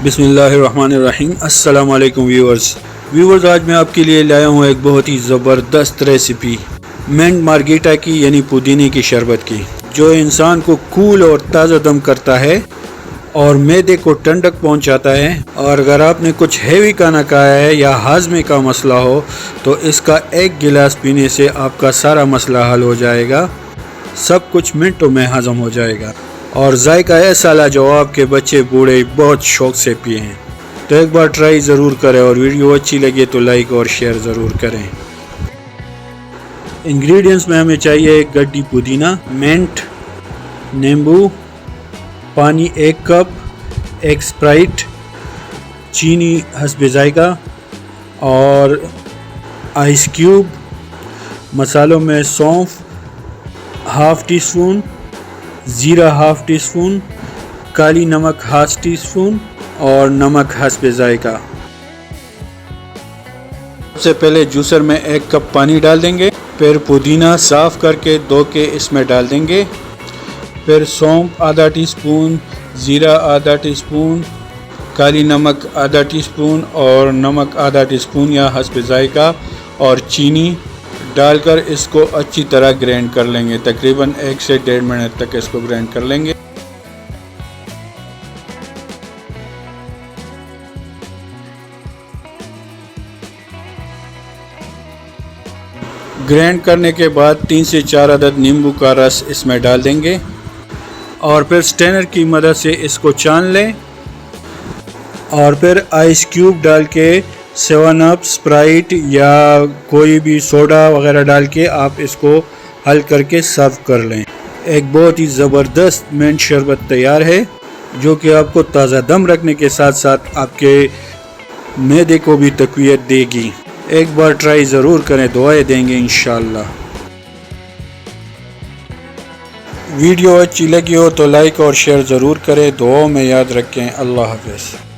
बिस्मिल्लाहिर्रहमानिर्रहीम। अस्सलाम वालेकुम व्यूवर्स, आज मैं आपके लिए लाया हूँ एक बहुत ही ज़बरदस्त रेसिपी मिंट मार्गेटा की, यानी पुदीने की शरबत की, जो इंसान को कूल और ताज़ा दम करता है और मैदे को ठंडक पहुँचाता है। और अगर आपने कुछ हैवी खाना खाया है या हाजमे का मसला हो तो इसका एक गिलास पीने से आपका सारा मसला हल हो जाएगा, सब कुछ मिनटों में हज़म हो जाएगा और जायका ऐसा लाजवाब के बच्चे बूढ़े बहुत शौक से पिए हैं। तो एक बार ट्राई ज़रूर करें और वीडियो अच्छी लगे तो लाइक और शेयर ज़रूर करें। इंग्रेडिएंट्स में हमें चाहिए एक गड्डी पुदीना, मिंट, नींबू, पानी 1 कप, एक स्प्राइट, चीनी हस्बे जायका और आइस क्यूब। मसालों में सौंफ ½ टी स्पून, ज़ीरा ½ टी स्पून, काली नमक ½ टी स्पून और नमक हस्बे जायका। सबसे पहले जूसर में 1 कप पानी डाल देंगे, फिर पुदीना साफ़ करके धो के इसमें डाल देंगे, फिर सौंफ ½ टी स्पून, ज़ीरा ½ टी स्पून, काली नमक ½ टी स्पून और नमक ½ टी स्पून या हस्बे जायका और चीनी डालकर इसको अच्छी तरह ग्राइंड कर लेंगे। तकरीबन 1 से 1.5 मिनट तक इसको ग्राइंड कर लेंगे। ग्राइंड करने के बाद 3 से 4 अदद नींबू का रस इसमें डाल देंगे और फिर स्ट्रेनर की मदद से इसको छान लें और फिर आइस क्यूब डाल के 7 अप, स्प्राइट या कोई भी सोडा वगैरह डाल के आप इसको हल करके सर्व कर लें। एक बहुत ही ज़बरदस्त मिंट शरबत तैयार है जो कि आपको ताज़ा दम रखने के साथ साथ आपके मैदे को भी तक़वियत देगी। एक बार ट्राई ज़रूर करें, दुआएं देंगे इंशाअल्लाह। वीडियो अच्छी लगी हो तो लाइक और शेयर ज़रूर करें, दुआओं में याद रखें। अल्लाह हाफ़िज़।